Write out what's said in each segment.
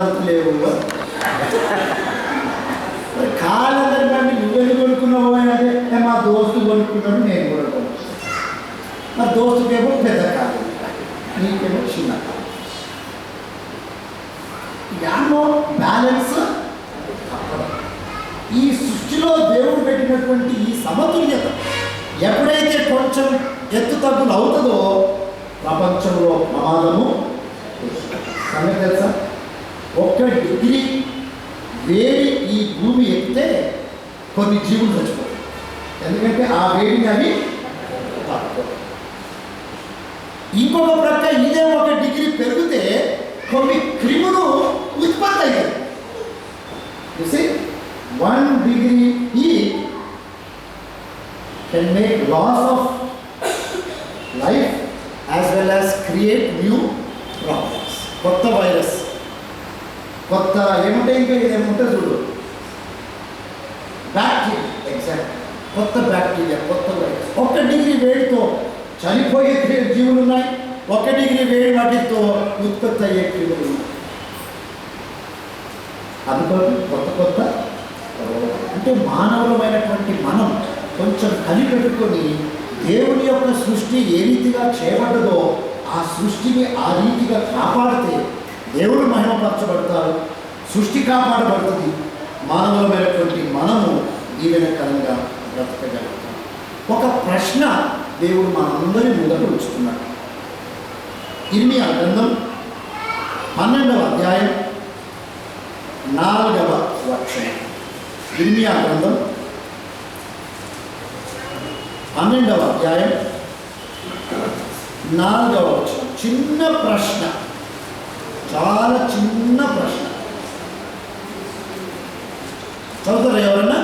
లేవు కాలందరికంటే నువ్వెందుకు కొనుక్కున్నావు అంటే మా దోస్తు కొనుక్కున్నాడు, నేను కూడా కొనుక్కున్నాను. మా దోస్తుకేమో పెద్ద కాదు, నీకేమో చిన్న కాదు. యానో బ్యాలెన్స్. ఈ సృష్టిలో దేవుడు పెట్టినటువంటి ఈ సమతుల్యత ఎప్పుడైతే కొంచెం ఎత్తు తగ్గులు అవుతుందో ప్రపంచంలో ప్రమాదము. సంగతి తెలుసా, 1 డిగ్రీ వేడి ఈ భూమి ఎక్కితే కొన్ని జీవులు చచ్చిపోతాయి. ఎందుకంటే ఆ వేడిని అవి తట్టుకోవాలి. ఇంకొక ప్రక్క ఇదే 1 డిగ్రీ పెరిగితే కొన్ని క్రిములు ఉత్పత్తి అవుతాయి. చూసి 1 degree heat can make loss of life as well as create new problems. కొత్త వైరస్, కొత్త ఏముంటాయి, ఇంకా ఏముంటుంది చూడు, బ్యాక్టీరియా. ఎగ్జాక్ట్, కొత్త బ్యాక్టీరియా, కొత్త వైరస్. 1 డిగ్రీ వేడితో చనిపోయే జీవులు ఉన్నాయి, 1 డిగ్రీ వేడి వాటితో ఉత్పత్తి అయ్యే క్రిములు ఉన్నాయి. అందుకోసం కొత్త కొత్త అంటే మానవులమైనటువంటి మనం కొంచెం కలిపెట్టుకొని దేవుని యొక్క సృష్టి ఏ రీతిగా చేయబడ్డదో ఆ సృష్టిని ఆ రీతిగా కాపాడితే దేవుడు మహిమపరచబడతాడు, సృష్టి కాపాడబడుతుంది, మానవులమైనటువంటి మనము దీవెనకరంగా బ్రతకగలుగుతాం. ఒక ప్రశ్న దేవుడు మనందరి ముందట ఉంచుతున్నాడు. ఇర్మియా గ్రంథం 12వ అధ్యాయం 4వ వచనం. ఇర్మియా గ్రంథం 12వ అధ్యాయం 4వ వచనం. చిన్న ప్రశ్న, చాలా చిన్న ప్రశ్న. చదువుతారా ఎవరన్నా?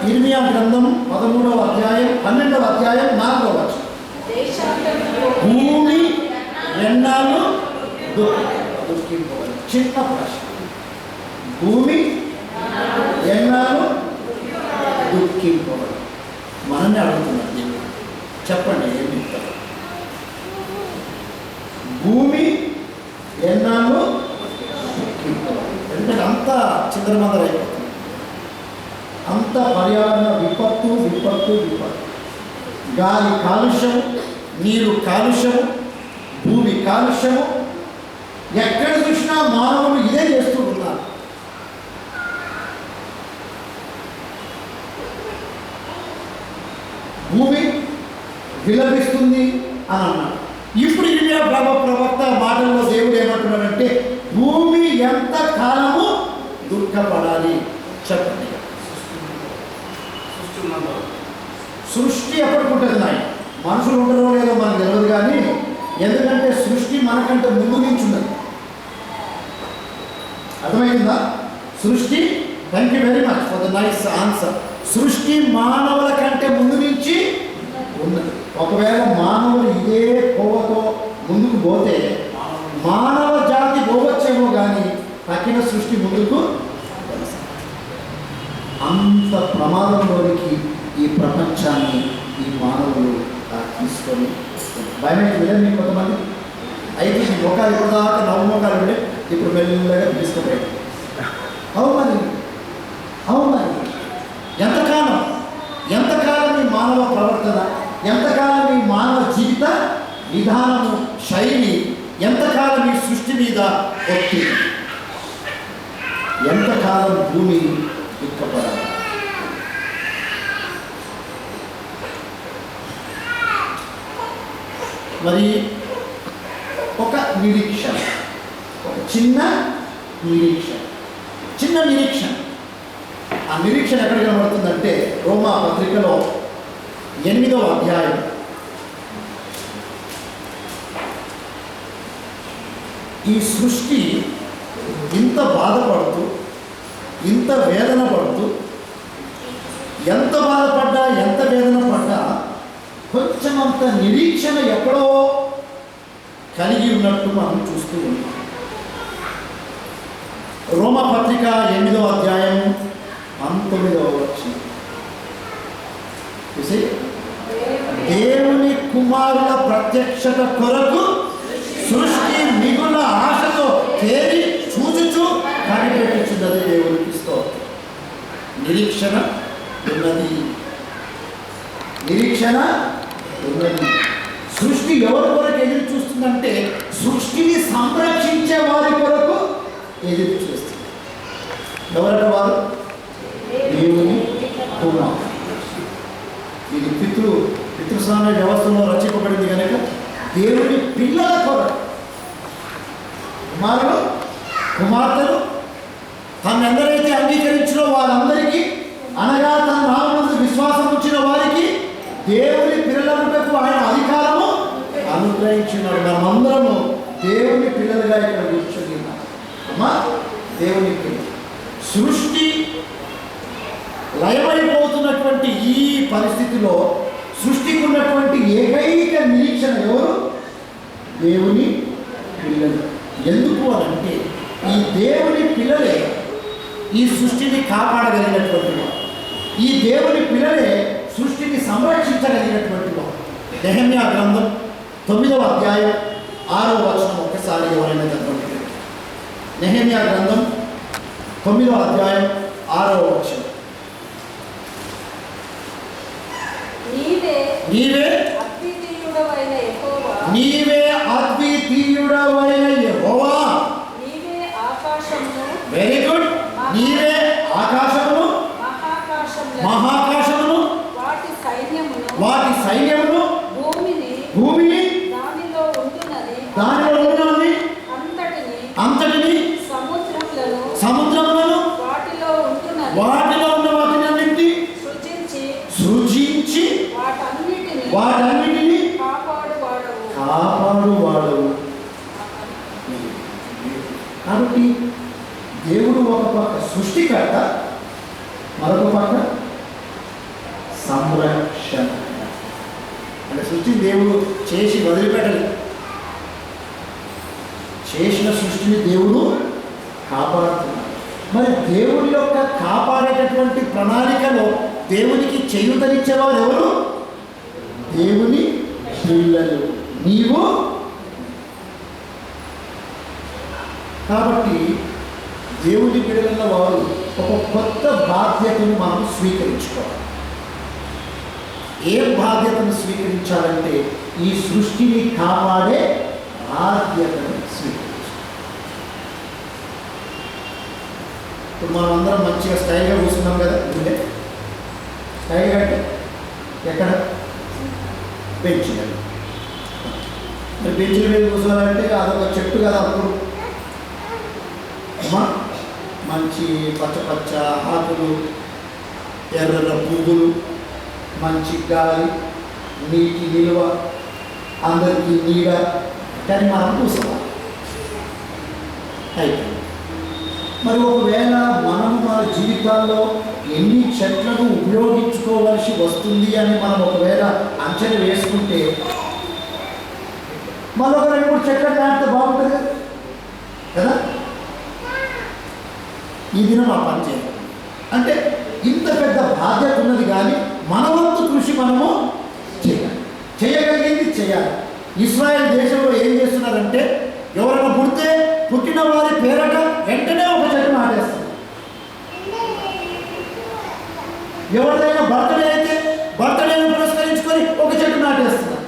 ఇర్మియా గ్రంథం 13వ అధ్యాయం 12వ అధ్యాయం 4వ వచనం. భూమి ఎన్నాళ్ళు దుఃఖింపబడి. చిన్న ప్రశ్న, భూమి ఎన్నాళ్ళు దుఃఖింపబడి. మనల్ని అడుగుతున్నారు దేవుడు, చెప్పండి ఏం చెప్తారు? భూమి ఎన్నాళ్ళు దుఃఖింపబడి. ఎందుకంటే అంత చిందరమందర అయిపోతుంది, అంత పర్యావరణ విపత్తు విపత్తు విపత్తు. గాలి కాలుష్యము, నీరు కాలుష్యము, భూమి కాలుష్యము. ఎక్కడ చూసినా మానవులు ఇదే చేస్తూ ఉన్నారు. భూమి విలపిస్తుంది అని అన్నాడు. ఇప్పుడు ఇర్మియా ప్రవక్త మాటల్లో దేవుడు ఏమంటున్నాడంటే భూమి ఎంత కాలము దుఃఖపడాలి చెప్పండి. సృష్టి ఎప్పటికుంటుంది నాయ, మనుషులు ఉండరో లేదో మనకు తెలియదు, కానీ ఎందుకంటే సృష్టి మనకంటే ముందు నుంచి ఉన్నది. అర్థమైందా? సృష్టి, thank you very much for the nice answer. సృష్టి మానవుల కంటే ముందు నుంచి ఉన్నది. ఒకవేళ మానవులు ఇదే కోవతో ముందుకు పోతే మానవ జాతి పోవచ్చేమో, కానీ తక్కిన సృష్టి ముందుకు అంత ప్రమాదంలోనికి ఈ ప్రపంచాన్ని ఈ మానవులు తీసుకొని భయమైతే వెళ్ళారు. మీకు కొంతమంది అయితే ఈ మొక్కలు ఇప్పటిదాకా నవ్వు మొక్కలు ఉండే ఇప్పుడు మెల్లగా తీసుకుపోయాడు. అవును మరి ఎంతకాలం ఈ మానవ ప్రవర్తన, ఎంతకాలం ఈ మానవ జీవిత విధానము శైలి, ఎంతకాలం ఈ సృష్టి మీద ఒత్తిడి, ఎంతకాలం భూమి దుఃఖపడాలి? మరి ఒక నిరీక్షణ, ఒక చిన్న నిరీక్షణ. ఆ నిరీక్షణ ఎక్కడ కనబడుతుందంటే రోమా పత్రికలో 8వ అధ్యాయం ఈ సృష్టి ఇంత బాధపడుతూ, ఇంత వేదన పడుతూ, ఎంత బాధపడ్డా, ఎంత వేదన పడ్డా కొంచెం అంత నిరీక్షణ ఎక్కడో కలిగి ఉన్నట్టు మనం చూస్తూ ఉన్నాం. రోమా పత్రిక 8వ అధ్యాయం 19వ వచనం. దేవుని కుమారుల ప్రత్యక్షత కొరకు సృష్టి మిగుల ఆశ నిరీక్షణ ఉన్నది. నిరీక్షణ ఉన్నది. సృష్టి ఎవరి కొరకు ఎదురు చూస్తుందంటే సృష్టిని సంరక్షించే వారి కొరకు ఎదురు చూస్తుంది. ఎవరంటే వారు? దేవుని కుమారుడు. ఇది పితృస్వామ్య వ్యవస్థలో రచింపబడింది కనుక దేవుని పిల్లల కొరకు కుమారుడు కుమార్తెలు తనెందరైతే అంగీకరించినో వారందరికీ, అనగా తన నామమునందు విశ్వాసం ఉంచిన వారికి దేవుని పిల్లలకు ఆయన అధికారము అనుగ్రహించినాడు. మనమందరము దేవుని పిల్లలుగా ఇక్కడ కూర్చొని ఉన్నాం. అమ్మా, దేవుని పిల్లలు. సృష్టి లయమైపోతున్నటువంటి ఈ పరిస్థితిలో సృష్టికి ఉన్నటువంటి ఏకైక నిరీక్షణ ఎవరు? దేవుని పిల్లలు. ఎందుకు అనంటే ఈ దేవుని పిల్లలే ఈ సృష్టిని కాపాడగలిగినటువంటి వారు. ఈ దేవుని పిల్లలే సృష్టిని సంరక్షించగలిగినటువంటి వారు. నెహెమ్యా గ్రంథం 9వ అధ్యాయం 6వ వచనం ఒక్కసారి ఎవరైనా చదవండి. నెహెమ్యా గ్రంథం 9వ అధ్యాయం 6వ వచనం. నీవే అద్వితీయుడవైన యెహోవా. Very good. నీవే ఆకాశమును మహాకాశమును వాటి సైన్యమును భూమిని దానిలో ఉన్నది అంతటిని సముద్రములను వాటిలో ఉన్న వాటినన్నింటినీ సృజించి వాటన్నిటిని కాపాడువాడవు. కాబట్టి దేవుడు ఒక పక్క సృష్టికర్త, మరొక పక్క సంరక్షణ. అంటే సృష్టిని దేవుడు చేసి వదిలిపెట్టలేదు. చేసిన సృష్టిని దేవుడు కాపాడుతున్నాడు. మరి దేవుడి యొక్క కాపాడేటటువంటి ప్రణాళికలో దేవునికి చేయూతనిచ్చేవారు ఎవరు? దేవుని పిల్లలు, నీవు. కాబట్టి దేవుని పిల్లల వారు ఒక కొత్త బాధ్యతను మనం స్వీకరించుకోవాలి. ఏ బాధ్యతను స్వీకరించాలంటే ఈ సృష్టిని కాపాడే బాధ్యతను స్వీకరించాలి. ఇప్పుడు మనం అందరం మంచిగా స్టైల్గా కూర్చున్నాం కదా. ఉండే స్టైల్గా అంటే ఎక్కడ? బెంచ్ మీద. మరి బెంచ్ల మీద కూర్చోవాలంటే అదొక చెట్టు కదా. అప్పుడు మంచి పచ్చ ఆకులు, ఎర్ర పువ్వులు, మంచి గాలి, నీటి నిల్వ, అందరికీ నీడ, కానీ మనం కూర్చోవాలి. అయితే మరి ఒకవేళ మనం మన జీవితాల్లో ఎన్ని చెట్లను ఉపయోగించుకోవలసి వస్తుంది అని మనం ఒకవేళ అంచనా వేసుకుంటే మరొక 2-3 చెట్లను నాటితే బాగుంటుంది కదా. ఈ దినం ఆ పని చేయాలి అంటే ఇంత పెద్ద బాధ్యత ఉన్నది. కానీ మన వంతు కృషి మనము చేయాలి. చేయగలిగింది చేయాలి. ఇశ్రాయేల్ దేశంలో ఏం చేస్తున్నారంటే ఎవరైనా పుట్టిన వారి పేరట వెంటనే ఒక చెట్టు నాటేస్తారు. ఎవరిదైనా బర్త్డే అయితే బర్త్డేను పురస్కరించుకొని ఒక చెట్టు నాటేస్తున్నారు.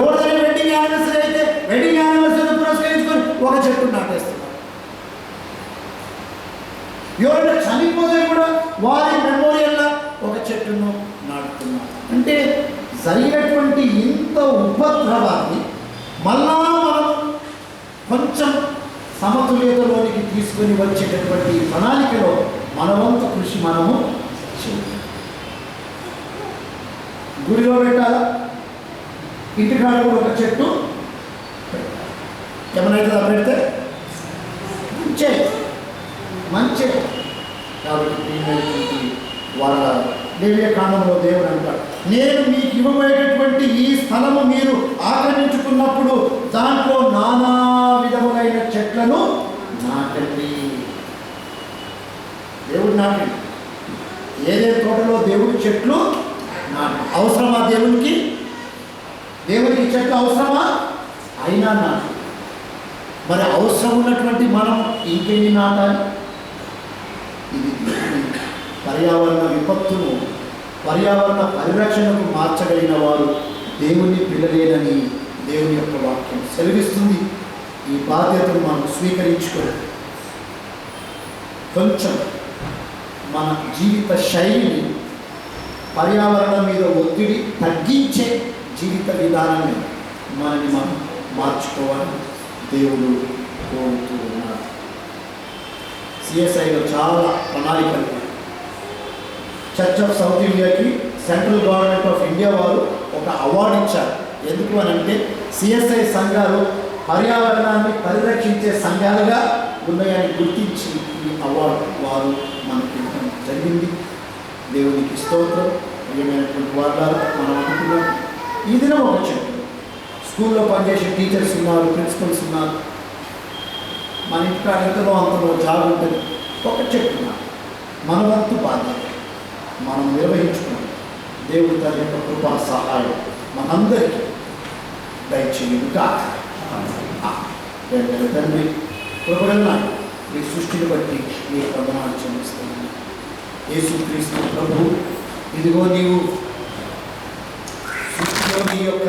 ఎవరిదైనా వెడ్డింగ్ యానివర్సరీ అయితే వెడ్డింగ్ యానివర్సరీని పురస్కరించుకొని ఒక చెట్టు నాటేస్తున్నారు. ఎవరైనా చనిపోతే కూడా వారి మెమోరియల్లా ఒక చెట్టును నాటుతున్నారు. అంటే జరిగినటువంటి ఇంత ఉపద్రవాన్ని మళ్ళా మనం కొంచెం సమతుల్యతలోనికి తీసుకొని వచ్చేటటువంటి ప్రణాళికలో మన వంతు కృషి మనము చేయాలి. గుడిలో పెట్టాలా, ఇంటికాడ కూడా ఒక చెట్టు ఏమైనా పెడితే మంచి. కాబట్టి వాళ్ళ లేవియ కాండంలో దేవుడు అంటాడు, నేను మీకు ఇవ్వబోయేటటువంటి ఈ స్థలము మీరు ఆక్రమించుకున్నప్పుడు దాంట్లో నానా విధములైన చెట్లను నాటండి. దేవుడు నాటండి. ఏదే తోటలో దేవుడి చెట్లు అవసరమా? దేవునికి చెట్లు అవసరమా? అయినా నాటు. మరి అవసరం ఉన్నటువంటి మనం ఇంకేమి నాటాలి? ఇది పర్యావరణ విపత్తును పర్యావరణ పరిరక్షణకు మార్చగలిగిన వారు దేవుని పిల్లలేనని దేవుని యొక్క వాక్యం సెలవిస్తుంది. ఈ బాధ్యతను మనం స్వీకరించుకొని కొంచెం మన జీవిత శైలిని పర్యావరణం మీద ఒత్తిడి తగ్గించే జీవిత విధానాన్ని మనని మనం మార్చుకోవాలని దేవుడు కోరుతూ ఉన్నారు. సిఎస్ఐలో చాలా ప్రణాళికలు. చర్చ్ ఆఫ్ సౌత్ ఇండియాకి సెంట్రల్ గవర్నమెంట్ ఆఫ్ ఇండియా వారు ఒక అవార్డు ఇచ్చారు. ఎందుకు అని అంటే సిఎస్ఐ సంఘాలు పర్యావరణాన్ని పరిరక్షించే సంఘాలుగా ఉన్నాయని గుర్తించి ఈ అవార్డు వారు మనకి ఇవ్వడం జరిగింది. దేవునికి స్తోత్రం. ప్రియమైనటువంటి వాళ్ళారు, మనం అనుకున్నాం ఈ దినం ఒక చెట్టు. స్కూల్లో పనిచేసే టీచర్స్ ఉన్నారు, ప్రిన్సిపల్స్ ఉన్నారు, మన ఇంటికాడ ఎంతలో అంతలో జాబ్ ఉంటుంది. ఒక చెట్టు ఉన్నారు. మన వంతు బాధ్యత మనం నిర్వహించుకున్నాం. దేవుడి తన యొక్క కృపా సహాయం మనందరికీ దయచేయును కాక. తండ్రి కృపగలనా ఈ సృష్టిని బట్టి నీ వందనాలు చెల్లిస్తున్నాను. యేసుక్రీస్తు ప్రభువు, ఇదిగో నీవు సృష్టిలో నీ యొక్క